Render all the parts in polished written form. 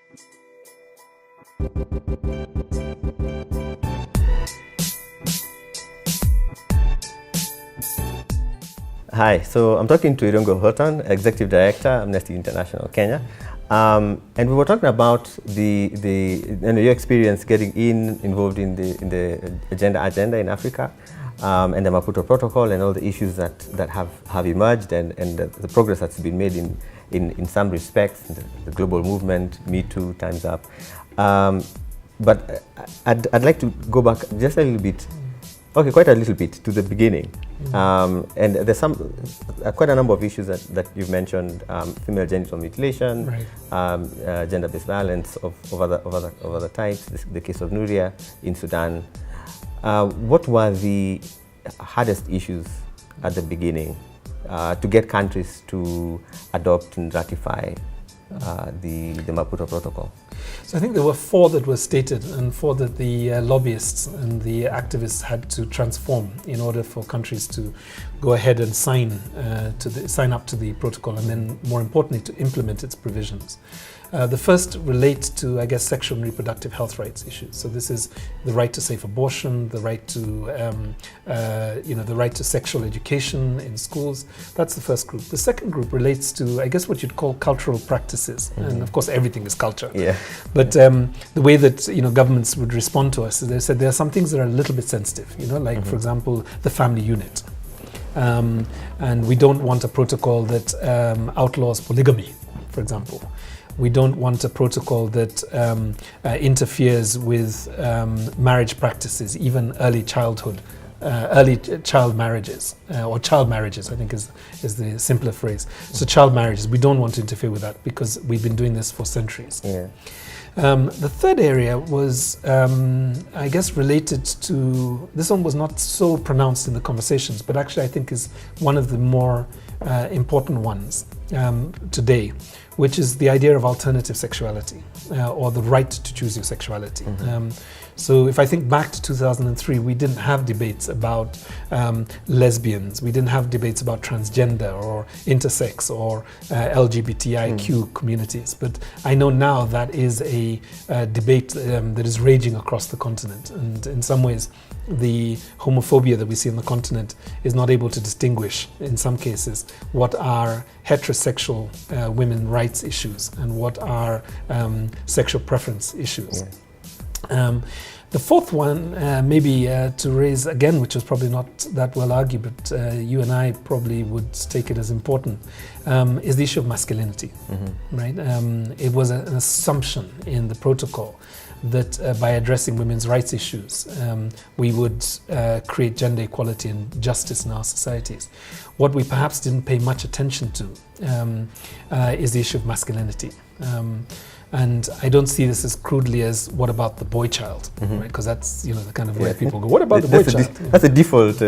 Hi, so I'm talking to Irũngũ Houghton, Executive Director, Amnesty International Kenya. And we were talking about your experience getting involved in the gender agenda in Africa, and the Maputo Protocol and all the issues that have emerged and the progress that's been made in some respects, the global movement, Me Too, Time's Up. But I'd like to go back just a little bit, quite a little bit to the beginning. And there's quite a number of issues that you've mentioned: female genital mutilation, right. Gender-based violence of other types. The case of Nuria in Sudan. What were the hardest issues at the beginning to get countries to adopt and ratify the Maputo Protocol? So I think there were 4 that were stated, and 4 that the lobbyists and the activists had to transform in order for countries to go ahead and sign up to the protocol, and then more importantly to implement its provisions. The first relates to, I guess, sexual and reproductive health rights issues. So this is the right to safe abortion, the right to, the right to sexual education in schools. That's the first group. The second group relates to, I guess, what you'd call cultural practices, and of course everything is culture. Yeah. But the way that governments would respond to us is they said there are some things that are a little bit sensitive. Like for example, the family unit, and we don't want a protocol that outlaws polygamy, for example. We don't want a protocol that interferes with marriage practices, even early child marriages, or child marriages, I think is the simpler phrase. So child marriages, we don't want to interfere with that because we've been doing this for centuries. Yeah. The third area was, I guess, related to, this one was not so pronounced in the conversations, but actually I think is one of the more important ones today, which is the idea of alternative sexuality, or the right to choose your sexuality. So if I think back to 2003, we didn't have debates about lesbians, we didn't have debates about transgender or intersex or LGBTIQ communities, but I know now that is a debate that is raging across the continent, and in some ways the homophobia that we see on the continent is not able to distinguish, in some cases, what are heterosexual women rights issues and what are sexual preference issues. Yeah. The fourth one, maybe to raise again, which was probably not that well argued, but you and I probably would take it as important, is the issue of masculinity, right? It was an assumption in the protocol that by addressing women's rights issues, we would create gender equality and justice in our societies. What we perhaps didn't pay much attention to is the issue of masculinity. And I don't see this as crudely as what about the boy child, right? Because that's the kind of way people go, what about the boy child? That's a default.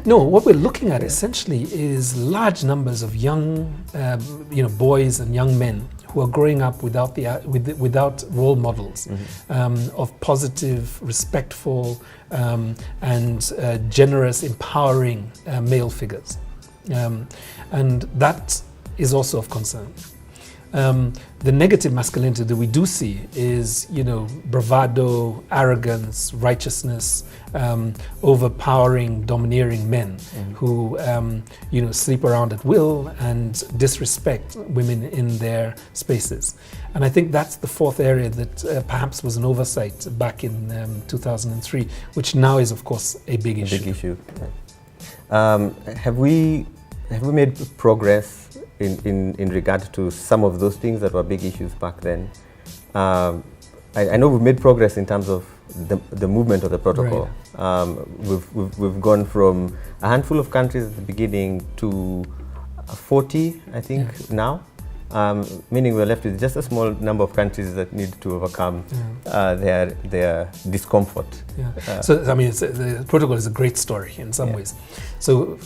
No, what we're looking at essentially is large numbers of young, boys and young men who are growing up without role models of positive, respectful, and generous, empowering male figures, and that is also of concern. The negative masculinity that we do see is, bravado, arrogance, righteousness, overpowering, domineering men who, sleep around at will and disrespect women in their spaces. And I think that's the fourth area that perhaps was an oversight back in 2003, which now is, of course, a big issue. Big issue. Have we made progress in regard to some of those things that were big issues back then? I know we've made progress in terms of the movement of the protocol. Right. We've gone from a handful of countries at the beginning to 40, I think, now. Meaning we're left with just a small number of countries that need to overcome their discomfort. So I mean, the protocol is a great story in some ways. So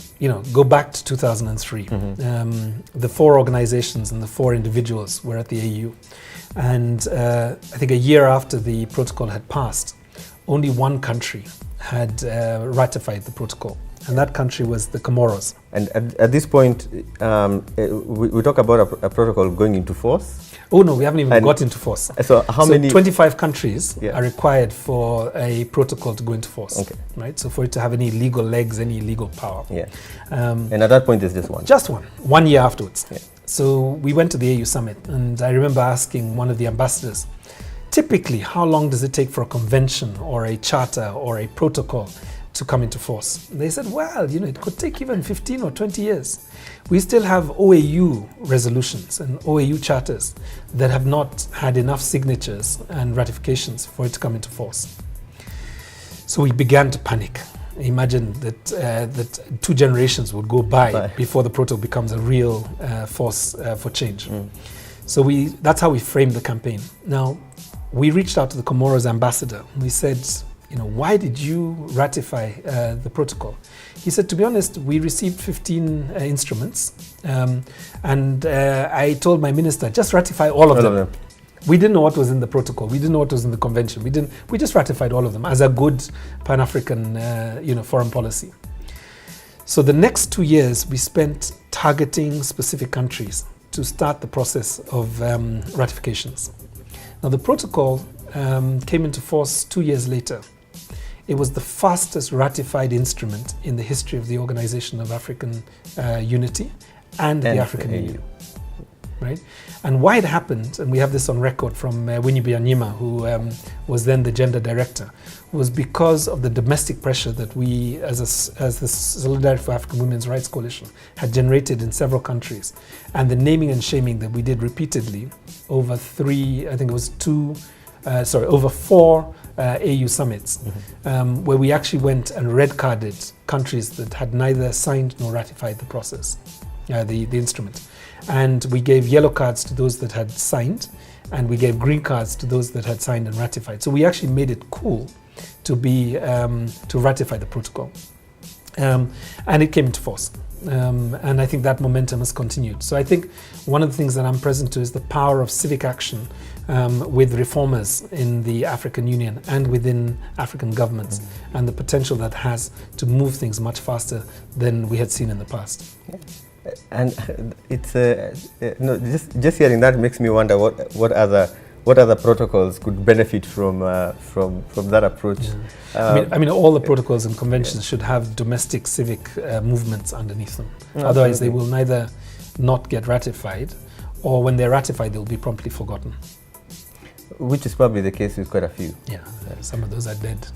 go back to 2003. The 4 organizations and the 4 individuals were at the AU, and I think a year after the protocol had passed, only one country had ratified the protocol. And that country was the Comoros. And at this point, we talk about a protocol going into force? Oh no, we haven't even got into force. So how many? 25 countries are required for a protocol to go into force. Okay. Right. So for it to have any legal legs, any legal power. Yeah. And at that point, there's just one. Just one. 1 year afterwards. Yeah. So we went to the AU summit, and I remember asking one of the ambassadors, typically, how long does it take for a convention or a charter or a protocol to come into force? And they said, well, it could take even 15 or 20 years. We still have OAU resolutions and OAU charters that have not had enough signatures and ratifications for it to come into force. So we began to panic. Imagine that 2 generations would go by before the protocol becomes a real force for change. So that's how we framed the campaign. Now, we reached out to the Comoros ambassador. We said, why did you ratify the protocol? He said, to be honest, we received 15 instruments, and I told my minister, just ratify all of them. We didn't know what was in the protocol. We didn't know what was in the convention. We just ratified all of them as a good Pan-African, foreign policy. So the next 2 years, we spent targeting specific countries to start the process of ratifications. Now, the protocol came into force 2 years later. It was the fastest ratified instrument in the history of the Organization of African Unity and the African Union. Right? And why it happened, and we have this on record from Winnie Byanyima, who was then the gender director, was because of the domestic pressure that we, as the Solidarity for African Women's Rights Coalition, had generated in several countries, and the naming and shaming that we did repeatedly over over 4 AU summits, where we actually went and red carded countries that had neither signed nor ratified the process, the instrument. And we gave yellow cards to those that had signed, and we gave green cards to those that had signed and ratified. So we actually made it cool to ratify the protocol. And it came into force. And I think that momentum has continued. So I think one of the things that I'm present to is the power of civic action with reformers in the African Union and within African governments, and the potential that has to move things much faster than we had seen in the past. Yeah. And it's just hearing that makes me wonder what other protocols could benefit from that approach. Yeah. I mean, all the protocols and conventions should have domestic civic movements underneath them. Otherwise, they will neither not get ratified, or when they're ratified, they'll be promptly forgotten. Which is probably the case with quite a few. Yeah, some of those are dead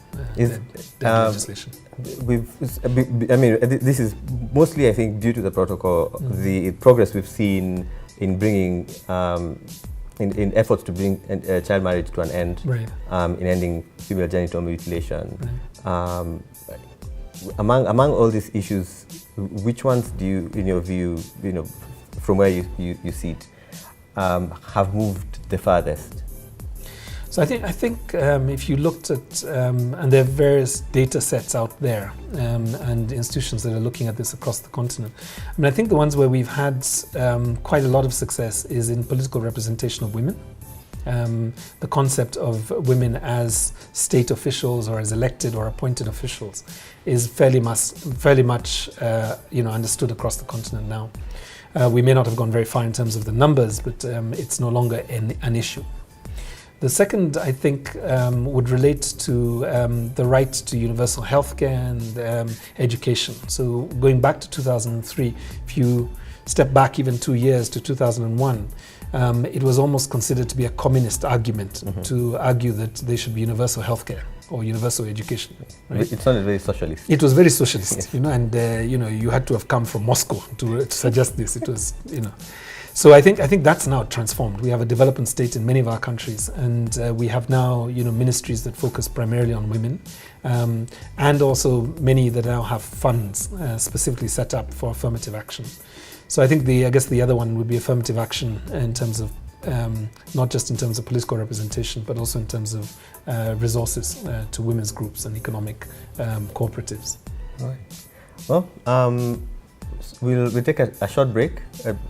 legislation. This is mostly, I think, due to the protocol, the progress we've seen in bringing, in efforts to bring child marriage to an end, in ending female genital mutilation. Among all these issues, which ones do you, in your view, from where you see it, have moved the farthest? So I think if you looked at, and there are various data sets out there and institutions that are looking at this across the continent. I mean, I think the ones where we've had quite a lot of success is in political representation of women. The concept of women as state officials or as elected or appointed officials is fairly much understood across the continent now. We may not have gone very far in terms of the numbers, but it's no longer an issue. The second, I think, would relate to the right to universal healthcare and education. So going back to 2003, if you step back even 2 years to 2001, it was almost considered to be a communist argument to argue that there should be universal healthcare or universal education. Right? It sounded very socialist. It was very socialist, and you had to have come from Moscow to suggest this. It was, So I think that's now transformed. We have a developing state in many of our countries, and we have now ministries that focus primarily on women, and also many that now have funds specifically set up for affirmative action. So I think the other one would be affirmative action in terms of not just in terms of political representation, but also in terms of resources to women's groups and economic cooperatives. All right. Well. We'll take a short break,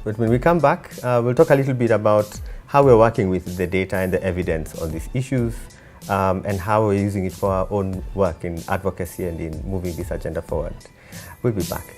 but when we come back, we'll talk a little bit about how we're working with the data and the evidence on these issues, and how we're using it for our own work in advocacy and in moving this agenda forward. We'll be back.